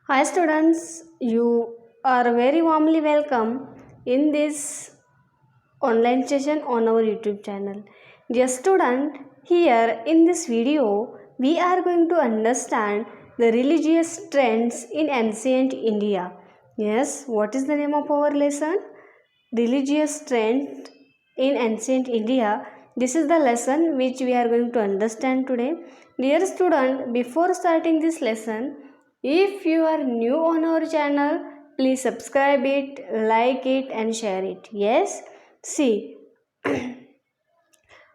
Hi students, you are very warmly welcome in this online session on our YouTube channel. Dear student, here in this video we are going to understand the religious trends in ancient India. Yes, what is the name of our lesson? Religious trend in ancient India. This is the lesson which we are going to understand today. Dear student, before starting this lesson, if you are new on our channel, please subscribe it, like it and share it. Yes, see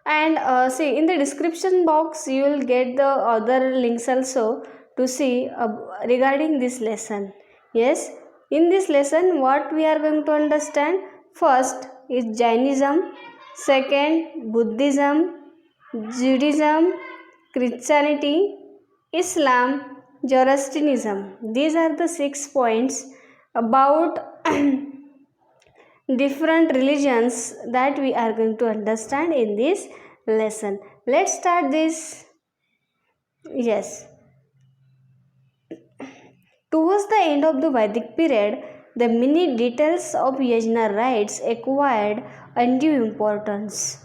and see in the description box you will get the other links also to see regarding this lesson. Yes, in this lesson what we are going to understand, first is Jainism, second Buddhism, Judaism, Christianity, Islam, Zoroastrianism. These are the 6 points about different religions that we are going to understand in this lesson. Let's start this. Yes. Towards the end of the Vedic period, the many details of yajna rites acquired undue importance.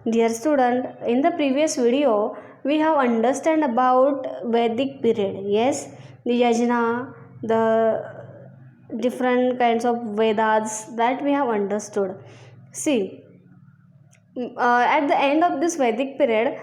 Dear student, in the previous video, we have understand about Vedic period. Yes, the yajna, the different kinds of Vedas that we have understood. See, at the end of this Vedic period,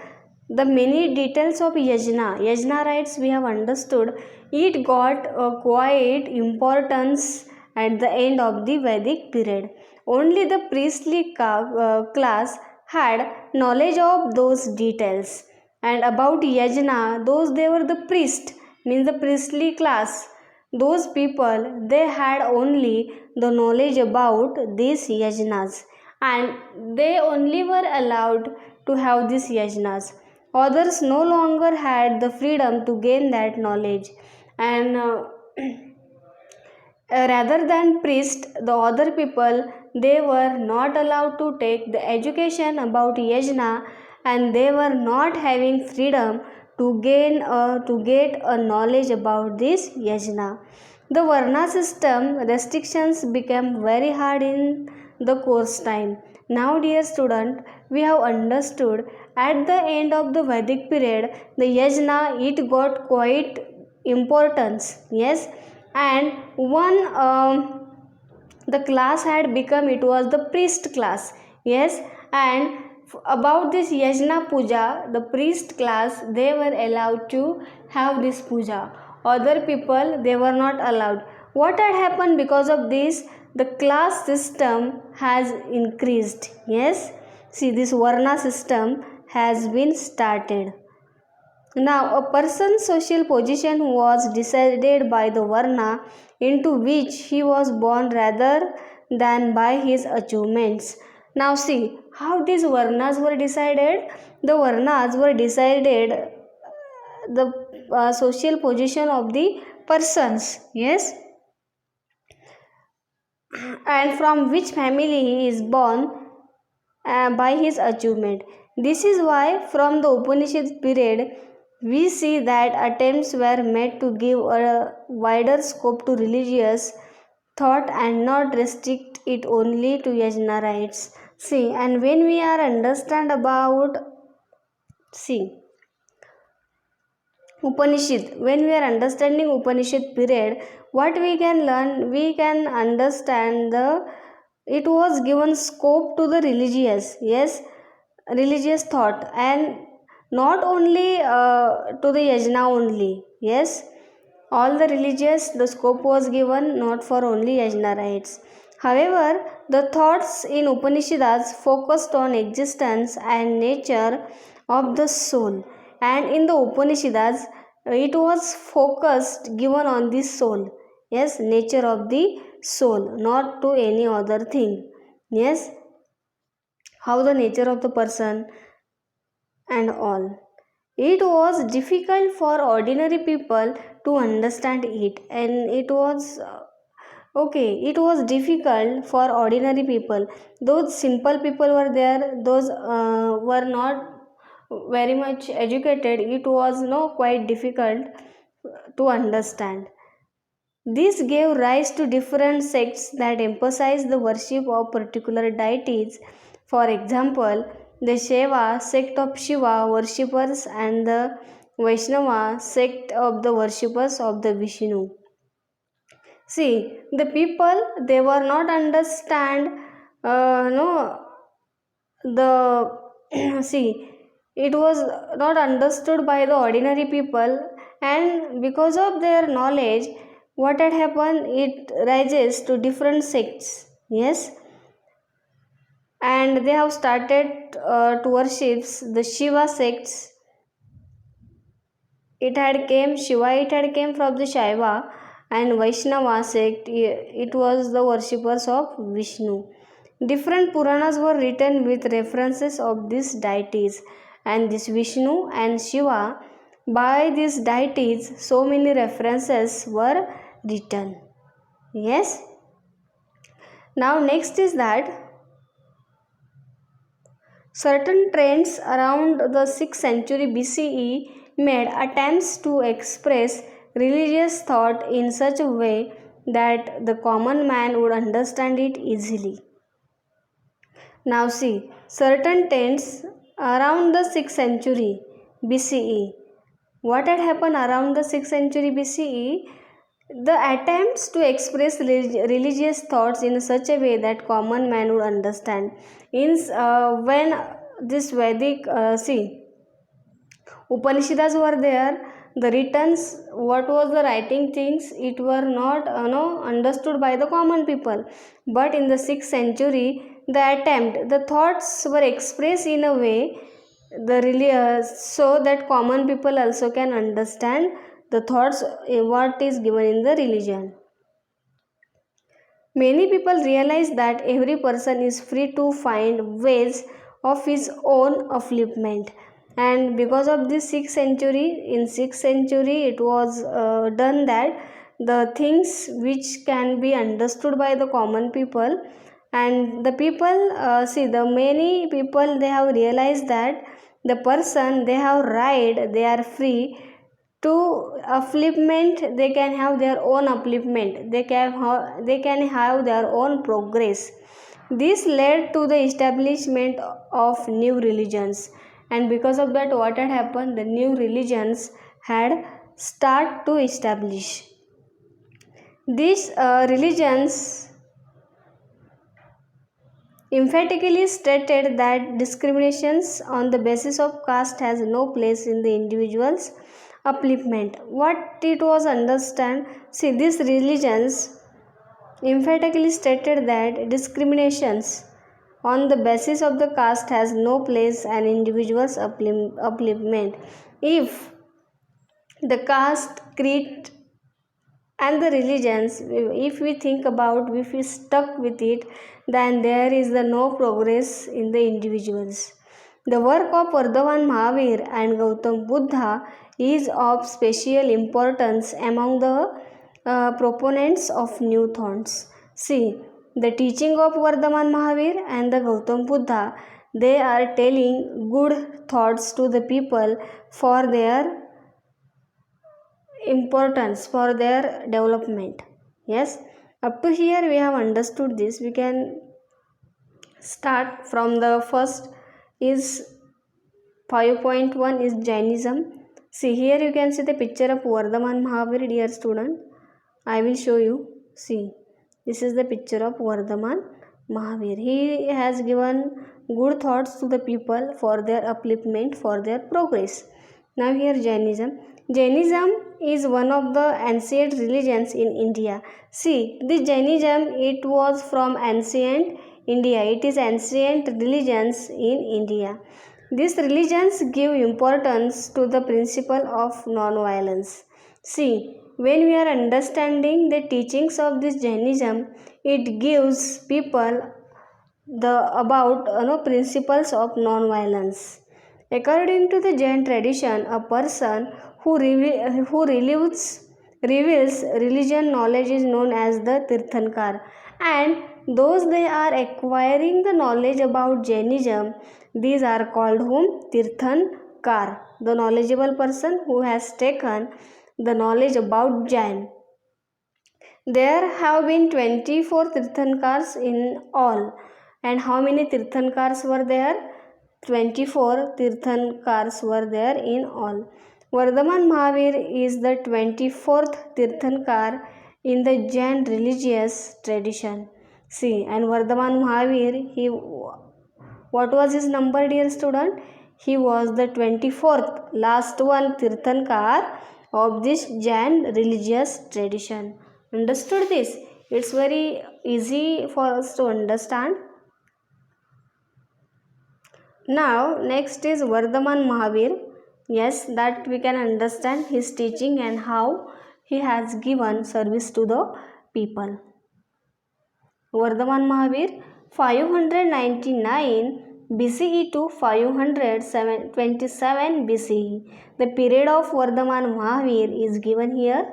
the many details of yajna rites we have understood, it got quite importance at the end of the Vedic period. Only the priestly class had knowledge of those details. And about yajna, those they were the priest, means the priestly class. Those people, they had only the knowledge about these yajnas, and they only were allowed to have these yajnas. Others no longer had the freedom to gain that knowledge, and rather than priest, the other people, they were not allowed to take the education about yajna, and they were not having freedom to get a knowledge about this yajna. The Varna system restrictions became very hard in the course time. Now, dear student, we have understood at the end of the Vedic period, the yajna it got quite importance. Yes, and one the class had become, it was the priest class. Yes, and about this yajna puja, the priest class, they were allowed to have this puja. Other people, they were not allowed. What had happened because of this? The class system has increased. Yes, see, this varna system has been started. Now, a person's social position was decided by the varna into which he was born rather than by his achievements. Now, see how these varnas were decided. The varnas were decided the social position of the persons. Yes, and from which family he is born by his achievement. This is why, from the Upanishad period, we see that attempts were made to give a wider scope to religious thought and not restrict it only to yajna rites. See, and when we are understand about, see, Upanishad, when we are understanding Upanishad period, what we can learn, we can understand the it was given scope to the religious, yes, religious thought, and not only to the yajna only. Yes, all the religious, the scope was given not for only yajna rites. However, the thoughts in Upanishads focused on existence and nature of the soul, and in the Upanishads it was focused given on the soul. Yes, nature of the soul, not to any other thing. Yes, how the nature of the person and all. It was difficult for ordinary people to understand it, and it was okay, it was difficult for ordinary people. Those simple people were there, those were not very much educated. It was no quite difficult to understand. This gave rise to different sects that emphasize the worship of particular deities. For example, the Shaiva sect of Shiva worshippers and the Vaishnava sect of the worshippers of the Vishnu. See, the people they were not understand no the see it was not understood by the ordinary people, and because of their knowledge what had happened it rises to different sects. Yes, and they have started to worship the Shiva sects. It had came from the Shaiva, and Vaishnava sect it was the worshippers of Vishnu. Different Puranas were written with references of these deities, and this Vishnu and Shiva, by these deities so many references were written. Yes, now next is that certain trends around the 6th century BCE made attempts to express religious thought in such a way that the common man would understand it easily. Now see, certain trends around the 6th century BCE. What had happened around the 6th century BCE? The attempts to express religious thoughts in such a way that common man would understand. When this Vedic, Upanishads were there, the writings, what was the writing things, it were not understood by the common people. But in the 6th century, the thoughts were expressed in a way so that common people also can understand the thoughts what is given in the religion. Many people realize that every person is free to find ways of his own upliftment, and because of this 6th century, in 6th century it was done that the things which can be understood by the common people, and the people the many people they have realized that the person they have right, they are free to upliftment, they can have their own upliftment, they can have their own progress. This led to the establishment of new religions, and because of that what had happened, the new religions had start to establish. These religions emphatically stated that discriminations on the basis of caste has no place in the individual's upliftment. What it was understand? See, these religions emphatically stated that discriminations on the basis of the caste has no place in individual's upliftment. If the caste, creed, and the religions, if we think about, if we stuck with it, then there is the no progress in the individuals. The work of Vardhaman Mahavir and Gautam Buddha is of special importance among the proponents of new thoughts. See, the teaching of Vardhaman Mahavir and the Gautam Buddha, they are telling good thoughts to the people for their importance, for their development. Yes, up to here we have understood this. We can start from the first is 5.1 is Jainism. See, here you can see the picture of Vardhaman Mahavir, dear student. I will show you. See, this is the picture of Vardhaman Mahavir. He has given good thoughts to the people for their upliftment, for their progress. Now here Jainism. Jainism is one of the ancient religions in India. See, this Jainism, it was from ancient India. It is ancient religions in India. These religions give importance to the principle of non-violence. See, when we are understanding the teachings of this Jainism, it gives people the about principles of non-violence. According to the Jain tradition, a person who reveals religion knowledge is known as the Tirthankar, and those they are acquiring the knowledge about Jainism, these are called whom? Tirthankar, the knowledgeable person who has taken the knowledge about Jain. There have been 24 Tirthankars in all. And how many Tirthankars were there? 24 Tirthankars were there in all. Vardhaman Mahavir is the 24th Tirthankar in the Jain religious tradition. See, and Vardhaman Mahavir, what was his number, dear student? He was the 24th, last one Tirthankar of this Jain religious tradition. Understood this? It's very easy for us to understand. Now, next is Vardhaman Mahavir. Yes, that we can understand his teaching and how he has given service to the people. Vardhaman Mahavir, 599 BCE to 527 BCE. The period of Vardhaman Mahavir is given here.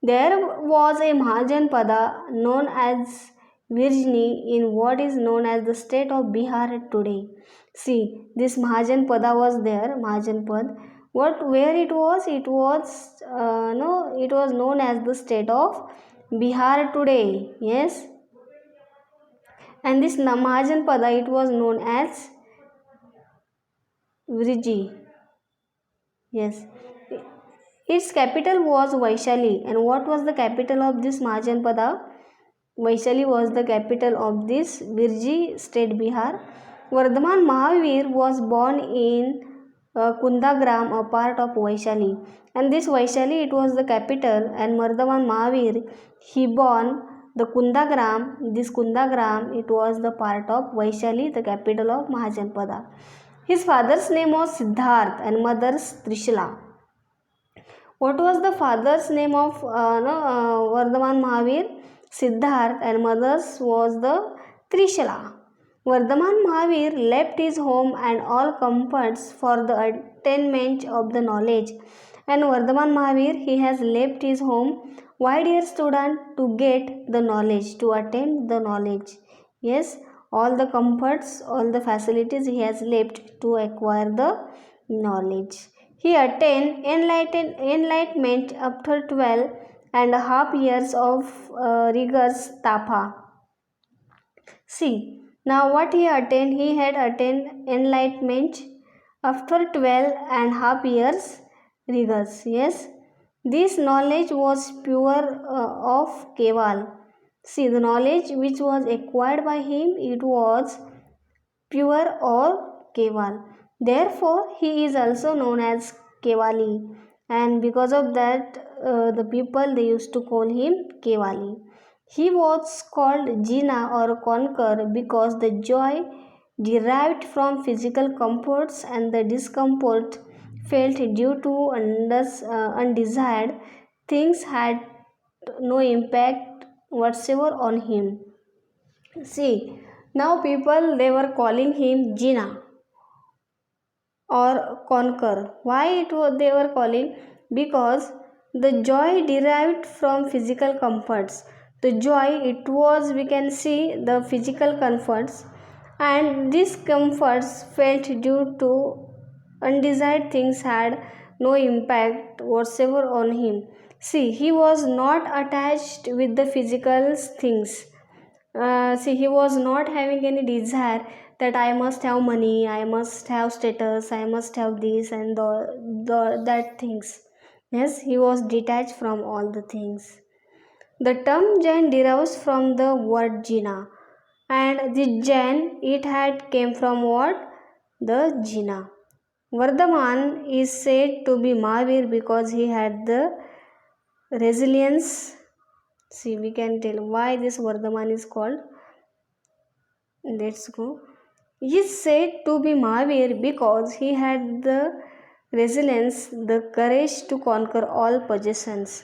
There was a Mahajanpada known as Virjni in what is known as the state of Bihar today. See, this Mahajanpada was there, Mahajanpad. Where it was? It was it was known as the state of Bihar today. Yes, and this Mahajanpada, it was known as Vriji. Yes, its capital was Vaishali. And what was the capital of this Mahajanpada? Vaishali was the capital of this Virji state, Bihar. Vardhaman Mahavir was born in Kundagram, a part of Vaishali. And this Vaishali, it was the capital, and Vardhaman Mahavir, he born the Kundagram. This Kundagram, it was the part of Vaishali, the capital of Mahajanpada. His father's name was Siddharth and mother's Trishila. What was the father's name of Vardhaman Mahavir? Siddharth, and mother's was the Trishila. Vardhaman Mahavir left his home and all comforts for the attainment of the knowledge. And Vardhaman Mahavir, he has left his home. Why, dear student? To get the knowledge, to attain the knowledge. Yes, all the comforts, all the facilities he has left to acquire the knowledge. He attained enlightenment after 12.5 years of rigorous tapa. See, now what he attained? He had attained enlightenment after 12.5 years rigors. Yes, this knowledge was pure of Keval. See, the knowledge which was acquired by him, it was pure or Keval. Therefore, he is also known as Kevali, and because of that, the people, they used to call him Kevali. He was called Jina or conquer because the joy derived from physical comforts and the discomfort felt due to undesired things had no impact whatsoever on him. See, now people, they were calling him Jina or conquer. Why they were calling? Because the joy derived from physical comforts. The joy, it was, we can see, the physical comforts, and these comforts felt due to undesired things had no impact whatsoever on him. See, he was not attached with the physical things. See, he was not having any desire that I must have money, I must have status, I must have this and that things. Yes, he was detached from all the things. The term Jain derives from the word Jina, and the Jain, it had came from what? The Jina. Vardhaman is said to be Mahavir because he had the resilience. See, we can tell why this Vardhaman is called. Let's go. He is said to be Mahavir because he had the resilience, the courage to conquer all possessions.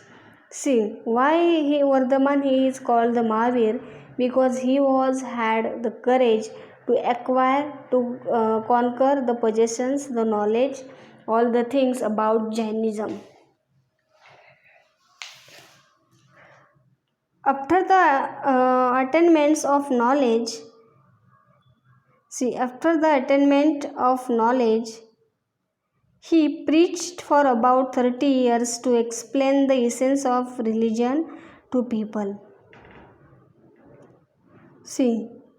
See, why Vardhaman, he is called the Mahavir? Because he had the courage to acquire, to conquer the possessions, the knowledge, all the things about Jainism. After the attainments of knowledge, after the attainment of knowledge, he preached for about 30 years to explain the essence of religion to people. See,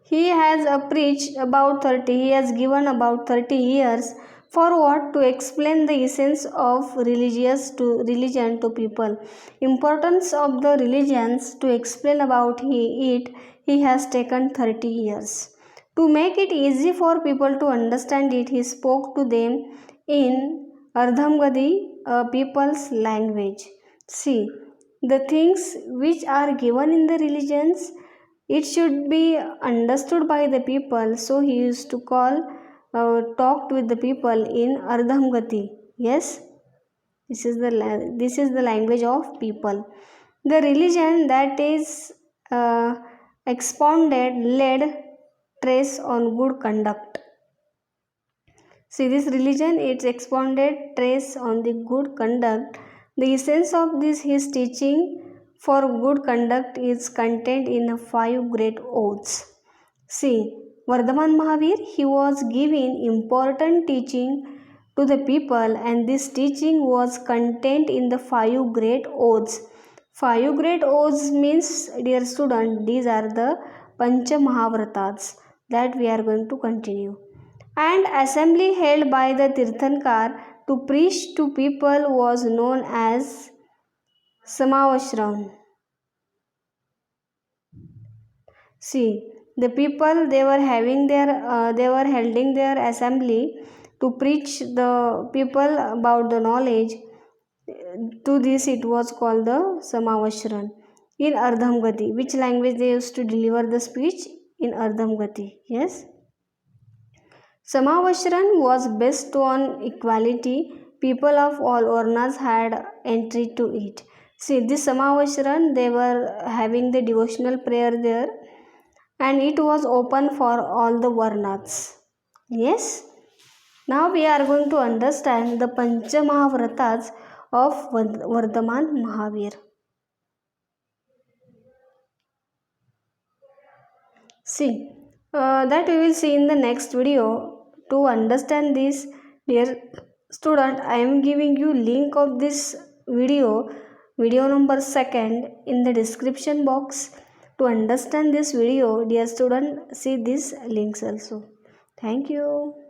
he has preached about 30, he has given about 30 years for what? To explain the essence of religion to people. Importance of the religions to explain about it, he has taken 30 years. To make it easy for people to understand it, he spoke to them in Ardhamgadi people's language. See, the things which are given in the religions, it should be understood by the people, so he used to talked with the people in Ardhamgati. Yes, this is the language of people. The religion that is uh, expounded led trace on good conduct. See, this religion, it's expounded trace on the good conduct. The essence of this his teaching for good conduct is contained in 5 great oaths. See, Vardhaman Mahavir, he was giving important teaching to the people, and this teaching was contained in the 5 great oaths. 5 great oaths means, dear student, these are the Pancha Mahavratas that we are going to continue. And assembly held by the Tirthankar to preach to people was known as Samavashram. See, the people, they were holding their assembly to preach the people about the knowledge. To this it was called the Samavashran in Ardhamgati. Which language they used to deliver the speech? In Ardhamgati. Yes. Samavashran was based on equality. People of all Varnas had entry to it. See, this Samavashran, they were having the devotional prayer there, and it was open for all the Varnas. Yes. Now we are going to understand the Pancha Mahavratas of Vardhaman Mahavir. See, that we will see in the next video. To understand this, dear student, I am giving you link of this video number 2 in the description box. To understand this video, dear student, see these links also. Thank you.